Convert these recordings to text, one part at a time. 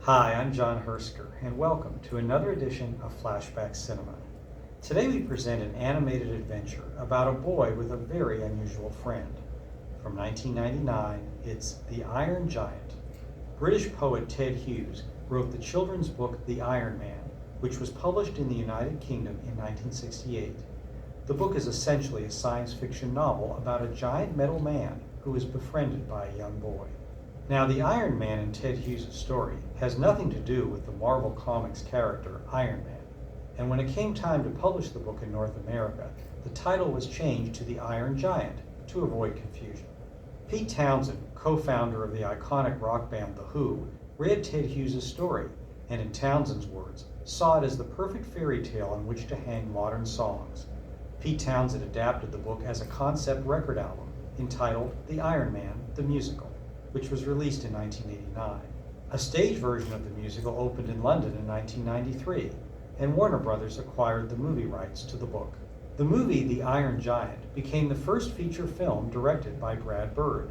Hi, I'm John Hersker, and welcome to another edition of Flashback Cinema. Today we present an animated adventure about a boy with a very unusual friend. From 1999, it's The Iron Giant. British poet Ted Hughes wrote the children's book The Iron Man, which was published in the United Kingdom in 1968. The book is essentially a science fiction novel about a giant metal man who is befriended by a young boy. Now, the Iron Man in Ted Hughes' story has nothing to do with the Marvel Comics character Iron Man, and when it came time to publish the book in North America, the title was changed to The Iron Giant to avoid confusion. Pete Townsend, co-founder of the iconic rock band The Who, read Ted Hughes' story, and in Townsend's words, saw it as the perfect fairy tale on which to hang modern songs. Pete Townsend adapted the book as a concept record album entitled The Iron Man, the Musical, which was released in 1989. A stage version of the musical opened in London in 1993, and Warner Brothers acquired the movie rights to the book. The movie The Iron Giant became the first feature film directed by Brad Bird.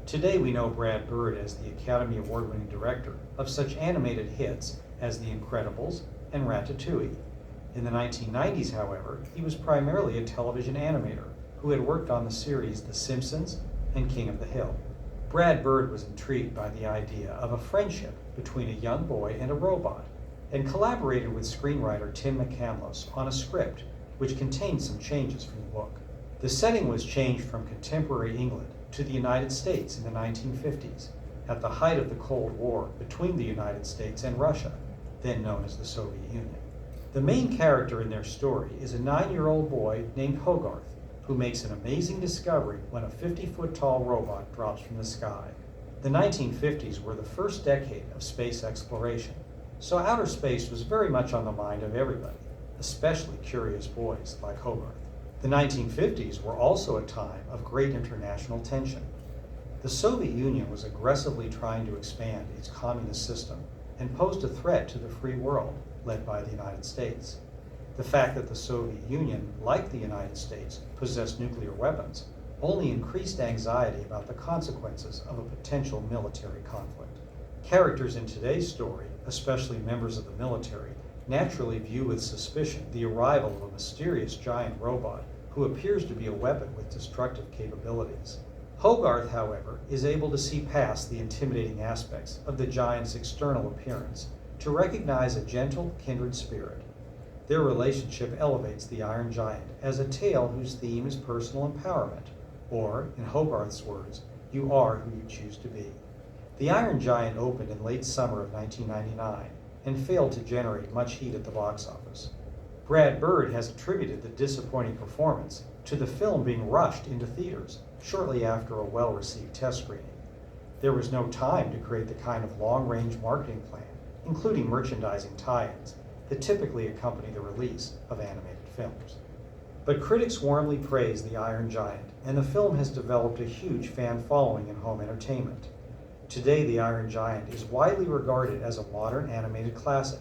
Today we know Brad Bird as the Academy Award-winning director of such animated hits as The Incredibles and Ratatouille. In the 1990s, however, he was primarily a television animator who had worked on the series The Simpsons and King of the Hill. Brad Bird was intrigued by the idea of a friendship between a young boy and a robot, and collaborated with screenwriter Tim McCandless on a script which contained some changes from the book. The setting was changed from contemporary England to the United States in the 1950s, at the height of the Cold War between the United States and Russia, then known as the Soviet Union. The main character in their story is a 9-year-old boy named Hogarth, who makes an amazing discovery when a 50-foot-tall robot drops from the sky. The 1950s were the first decade of space exploration, so outer space was very much on the mind of everybody, especially curious boys like Hogarth. The 1950s were also a time of great international tension. The Soviet Union was aggressively trying to expand its communist system and posed a threat to the free world, led by the United States. The fact that the Soviet Union, like the United States, possessed nuclear weapons only increased anxiety about the consequences of a potential military conflict. Characters in today's story, especially members of the military, naturally view with suspicion the arrival of a mysterious giant robot who appears to be a weapon with destructive capabilities. Hogarth, however, is able to see past the intimidating aspects of the giant's external appearance to recognize a gentle, kindred spirit. Their relationship elevates the Iron Giant as a tale whose theme is personal empowerment, or, in Hogarth's words, you are who you choose to be. The Iron Giant opened in late summer of 1999 and failed to generate much heat at the box office. Brad Bird has attributed the disappointing performance to the film being rushed into theaters shortly after a well-received test screening. There was no time to create the kind of long-range marketing plan, including merchandising tie-ins, that typically accompany the release of animated films. But critics warmly praise The Iron Giant, and the film has developed a huge fan following in home entertainment. Today, The Iron Giant is widely regarded as a modern animated classic,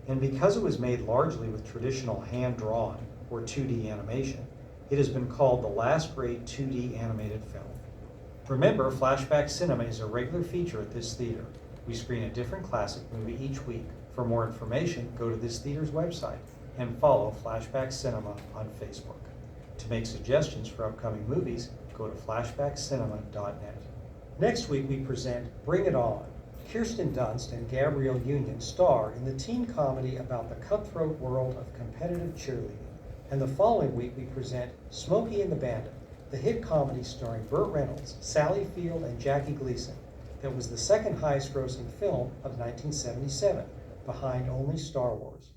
and because it was made largely with traditional hand-drawn or 2D animation, it has been called the last great 2D animated film. Remember, Flashback Cinema is a regular feature at this theater. We screen a different classic movie each week. For more information, go to this theater's website and follow Flashback Cinema on Facebook. To make suggestions for upcoming movies, go to flashbackcinema.net. Next week we present Bring It On. Kirsten Dunst and Gabrielle Union star in the teen comedy about the cutthroat world of competitive cheerleading. And the following week we present Smokey and the Bandit, the hit comedy starring Burt Reynolds, Sally Field, and Jackie Gleason that was the second highest grossing film of 1977. Behind only Star Wars.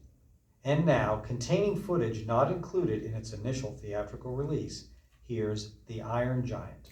And now, containing footage not included in its initial theatrical release, here's The Iron Giant.